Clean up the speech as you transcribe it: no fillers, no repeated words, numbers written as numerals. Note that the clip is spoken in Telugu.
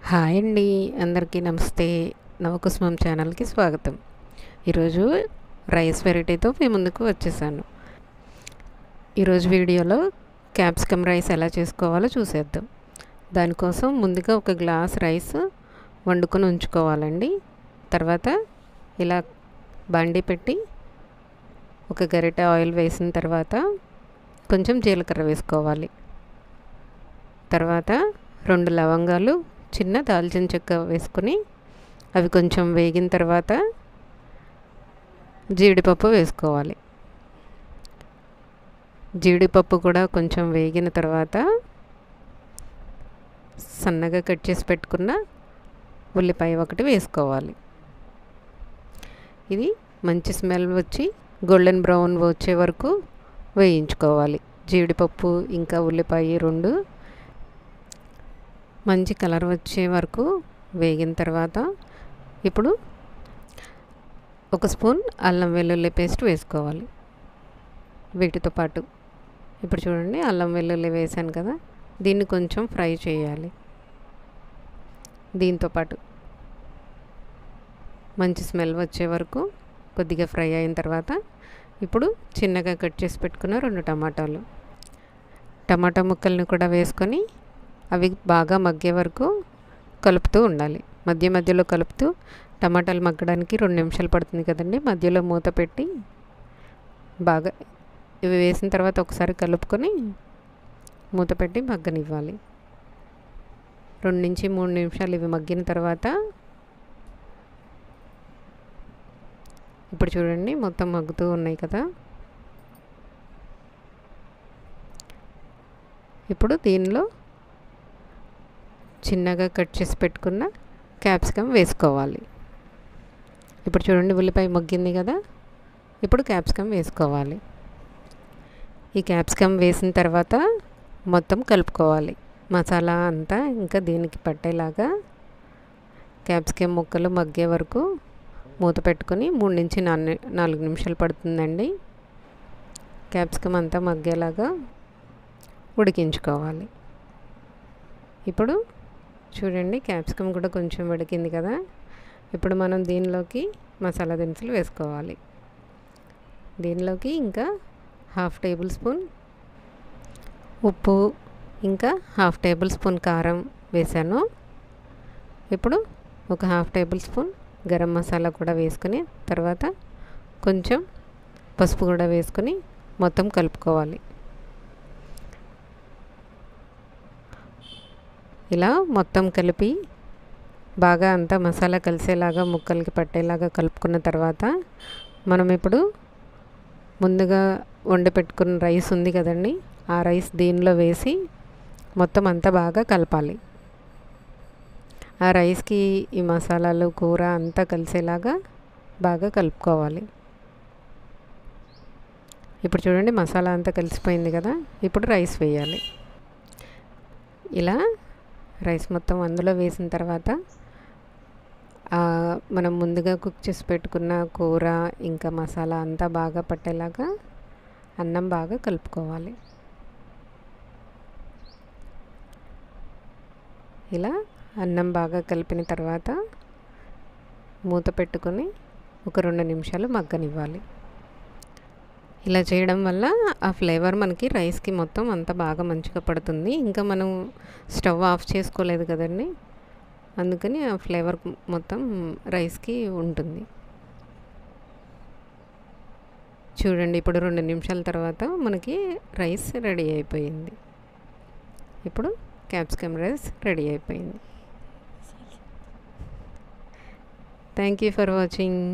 హాయ్ అండి, అందరికీ నమస్తే. నవకుసుమం ఛానల్కి స్వాగతం. ఈరోజు రైస్ వెరైటీతో మీ ముందుకు వచ్చేసాను. ఈరోజు వీడియోలో క్యాప్సికమ్ రైస్ ఎలా చేసుకోవాలో చూసేద్దాం. దానికోసం ముందుగా ఒక గ్లాస్ రైస్ వండుకొని ఉంచుకోవాలండి. తర్వాత ఇలా బండి పెట్టి ఒక గరిటె ఆయిల్ వేసిన తర్వాత కొంచెం జీలకర్ర వేసుకోవాలి. తర్వాత 2 లవంగాలు, చిన్న దాల్చిన చెక్క వేసుకొని అవి కొంచెం వేగిన తర్వాత జీడిపప్పు వేసుకోవాలి. జీడిపప్పు కూడా కొంచెం వేగిన తర్వాత సన్నగా కట్ చేసి పెట్టుకున్న ఉల్లిపాయ ఒకటి వేసుకోవాలి. ఇది మంచి స్మెల్ వచ్చి గోల్డెన్ బ్రౌన్ వచ్చే వరకు వేయించుకోవాలి. జీడిపప్పు ఇంకా ఉల్లిపాయ 2 మంచి కలర్ వచ్చే వరకు వేగిన తర్వాత ఇప్పుడు 1 స్పూన్ అల్లం వెల్లుల్లి పేస్ట్ వేసుకోవాలి. వీటితో పాటు ఇప్పుడు చూడండి, అల్లం వెల్లుల్లి వేసాను కదా, దీన్ని కొంచెం ఫ్రై చేయాలి. దీంతో పాటు మంచి స్మెల్ వచ్చే వరకు కొద్దిగా ఫ్రై అయిన తర్వాత ఇప్పుడు చిన్నగా కట్ చేసి పెట్టుకున్న 2 టమాటా ముక్కల్ని కూడా వేసుకొని అవి బాగా మగ్గే వరకు కలుపుతూ ఉండాలి. మధ్య మధ్యలో కలుపుతూ, టమాటాలు మగ్గడానికి 2 నిమిషాలు పడుతుంది కదండి. మధ్యలో మూత పెట్టి బాగా ఇవి వేసిన తర్వాత ఒకసారి కలుపుకొని మూత పెట్టి మగ్గనివ్వాలి. 2 నుంచి 3 నిమిషాలు ఇవి మగ్గిన తర్వాత ఇప్పుడు చూడండి, మొత్తం మగ్గుతూ ఉన్నాయి కదా. ఇప్పుడు దీనిలో చిన్నగా కట్ చేసి పెట్టుకున్న క్యాప్సికమ్ వేసుకోవాలి. ఇప్పుడు చూడండి, ఉల్లిపాయ మగ్గింది కదా, ఇప్పుడు క్యాప్సికమ్ వేసుకోవాలి. ఈ క్యాప్సికమ్ వేసిన తర్వాత మొత్తం కలుపుకోవాలి. మసాలా అంతా ఇంకా దీనికి పట్టేలాగా క్యాప్సికమ్ ముక్కలు మగ్గే వరకు మూత పెట్టుకొని 3 నుంచి 4 నిమిషాలు పడుతుందండి. క్యాప్సికమ్ అంతా మగ్గేలాగా ఉడికించుకోవాలి. ఇప్పుడు చూడండి, క్యాప్సికమ్ కూడా కొంచెం ఉడికింది కదా. ఇప్పుడు మనం దీనిలోకి మసాలా దినుసులు వేసుకోవాలి. దీనిలోకి ఇంకా 1/2 టేబుల్ స్పూన్ ఉప్పు, ఇంకా 1/2 టేబుల్ స్పూన్ కారం వేసాను. ఇప్పుడు ఒక 1/2 టేబుల్ స్పూన్ గరం మసాలా కూడా వేసుకొని తర్వాత కొంచెం పసుపు కూడా వేసుకొని మొత్తం కలుపుకోవాలి. ఇలా మొత్తం కలిపి బాగా అంతా మసాలా కలిసేలాగా ముక్కలకి పట్టేలాగా కలుపుకున్న తర్వాత మనం ఇప్పుడు ముందుగా వండి పెట్టుకున్న రైస్ ఉంది కదండి, ఆ రైస్ దీనిలో వేసి మొత్తం అంతా బాగా కలపాలి. ఆ రైస్కి ఈ మసాలాలు, కూర అంతా కలిసేలాగా బాగా కలుపుకోవాలి. ఇప్పుడు చూడండి, మసాలా అంతా కలిసిపోయింది కదా. ఇప్పుడు రైస్ వేయాలి. ఇలా రైస్ మొత్తం అందులో వేసిన తర్వాత మనం ముందుగా కుక్ చేసి పెట్టుకున్న కూర ఇంకా మసాలా అంతా బాగా పట్టేలాగా అన్నం బాగా కలుపుకోవాలి. ఇలా అన్నం బాగా కలిపిన తర్వాత మూత పెట్టుకొని ఒక 2 నిమిషాలు మగ్గనివ్వాలి. ఇలా చేయడం వల్ల ఆ ఫ్లేవర్ మనకి రైస్కి మొత్తం అంతా బాగా మంచిగా పడుతుంది. ఇంకా మనం స్టవ్ ఆఫ్ చేసుకోలేదు కదండి, అందుకని ఆ ఫ్లేవర్ మొత్తం రైస్కి ఉంటుంది. చూడండి, ఇప్పుడు 2 నిమిషాల తర్వాత మనకి రైస్ రెడీ అయిపోయింది. ఇప్పుడు క్యాప్సికమ్ రైస్ రెడీ అయిపోయింది. Thank you for watching.